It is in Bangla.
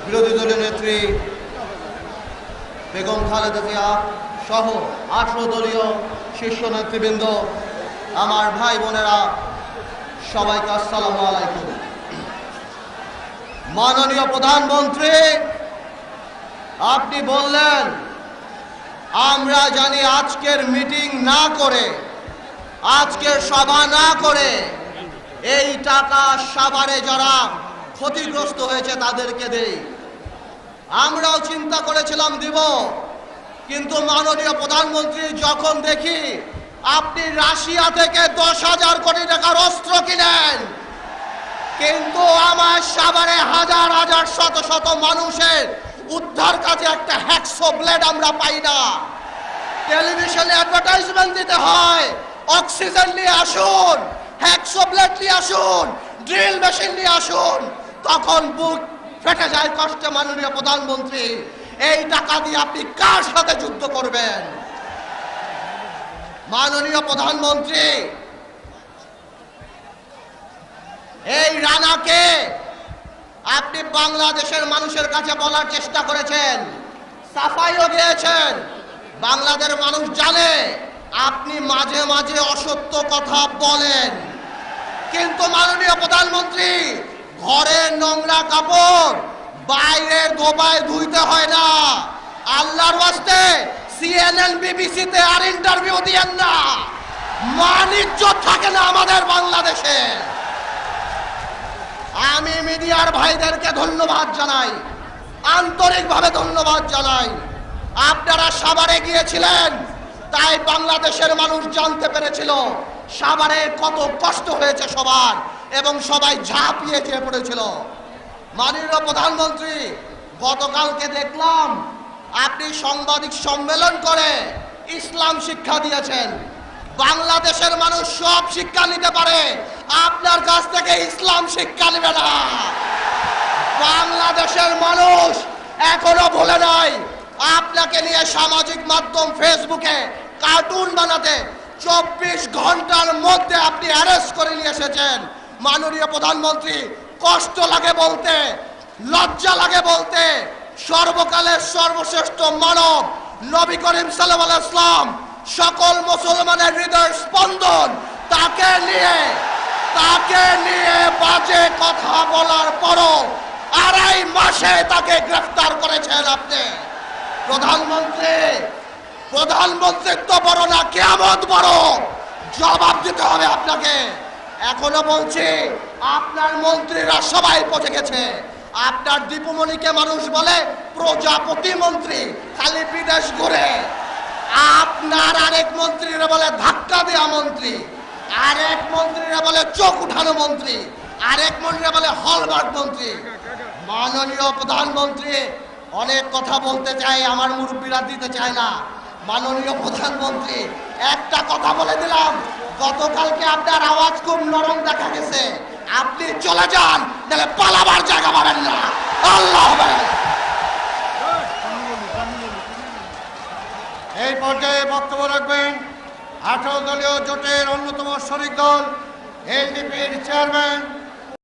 বিরোধী দলীয় নেত্রী বেগম খালেদা জিয়া সহ 18 দলীয় শীর্ষ নেতৃবৃন্দ, আমার ভাই বোনেরা, সবাইকে আসসালামু আলাইকুম। মাননীয় প্রধানমন্ত্রী, আপনি বললেন আমরা জানি আজকের মিটিং না করে, আজকের সভা না করে এই টাকা সাভারে যারা ক্ষতিগ্রস্ত হয়েছে তাদেরকে দেই। আমরাও চিন্তা করেছিলাম দিব, কিন্তু মাননীয় প্রধানমন্ত্রী যখন দেখি আপনি রাশিয়া থেকে 10,000 কোটি টাকার অস্ত্র কিনেন, কিন্তু আমার সাভারে হাজার হাজার শত শত মানুষের উদ্ধার কাজে একটা হ্যাকসো ব্লেড আমরা পাই না। টেলিভিশনে অ্যাডভার্টাইজমেন্ট দিতে হয়, অক্সিজেন নিয়ে আসুন, হ্যাকসো ব্লেড নিয়ে আসুন, ড্রিল মেশিন নিয়ে আসুন, তখন বুক ফেটে যায় কষ্টে। মাননীয় প্রধানমন্ত্রী, এই টাকা দিয়ে আপনি কার সাথে যুদ্ধ করবেন? মাননীয় প্রধানমন্ত্রী, এই রানাকে আপনি বাংলাদেশের মানুষের কাছে বলার চেষ্টা করেছেন, সাফাইও দিয়েছেন। বাংলাদেশের মানুষ জানে আপনি মাঝে মাঝে অসত্য কথা বলেন, কিন্তু মাননীয় প্রধানমন্ত্রী, ঘরের নোংরা কাপড় বাইরের ধোবায় ধুইতে হয় না। আল্লাহর ওয়াস্তে CNN BBC-তে আর ইন্টারভিউ দিয়েন না। মান ইজ্জত থাকে না আমাদের বাংলাদেশে। আমি মিডিয়ার ভাইদেরকে ধন্যবাদ জানাই, আন্তরিকভাবে ধন্যবাদ জানাই। আপনারা সাভারে গিয়েছিলেন, তাই বাংলাদেশের মানুষ জানতে পেরেছিল সাভারে কত কষ্ট হয়েছে সবার, এবং সবাই ঝাঁপিয়ে চেয়ে পড়েছিল। মাননীয় প্রধানমন্ত্রী, গতকালকে দেখলাম আপনি সাংবাদিক সম্মেলন করে ইসলাম শিক্ষা দিয়েছেন। বাংলাদেশের মানুষ সব শিক্ষা নিতে পারে, আপনার কাছ থেকে ইসলাম শিক্ষা নেবে না। বাংলাদেশের মানুষ এখনো ভুলে নাই আপনাকে নিয়ে সামাজিক মাধ্যম ফেসবুকে কার্টুন বানাতে 24 ঘন্টার মধ্যে আপনি অ্যারেস্ট করে নিয়ে এসেছেন। মাননীয় প্রধানমন্ত্রী, কষ্ট লাগে বলতে, লজ্জা লাগে বলতে, সর্বকালের সর্বশ্রেষ্ঠ মানব নবী করিম সাল্লাল্লাহু আলাইহি ওয়াসাল্লাম, সকল মুসলমানের হৃদয়ের স্পন্দন, তাকে নিয়ে বাজে কথা বলার পরও 2.5 মাসে তাকে গ্রেফতার করেছেন আপনি। প্রধানমন্ত্রিত্ব বড় না, কিয়ামত বড়, জবাব দিতে হবে আপনাকে। এখনো বলছি, আপনার মন্ত্রীরা সবাই পচে গেছে। আপনার দীপুমণিকে মানুষ বলে প্রজাপতি মন্ত্রী, খালি বিদেশ ঘুরে। আপনার আরেক মন্ত্রীরা বলে ধাক্কা দেওয়া মন্ত্রী, আরেক মন্ত্রীরা বলে চোখ উঠানো মন্ত্রী, আরেক মন্ত্রীরা বলে হলমার্ক মন্ত্রী। মাননীয় প্রধানমন্ত্রী, অনেক কথা বলতে চাই, আমার মুরব্বীরা দিতে চায় না। মাননীয় প্রধানমন্ত্রী, একটা কথা বলে দিলাম, গতকালকে আপনার আওয়াজ খুব নরম দেখা গেছে, আপনি চলে যান, তাহলে পালাবার জায়গা পাবেন না। আল্লাহ হাফেজ। এই পর্যায়ে বক্তব্য রাখবেন 18 দলীয় জোটের অন্যতম শরিক দল এলডিপির চেয়ারম্যান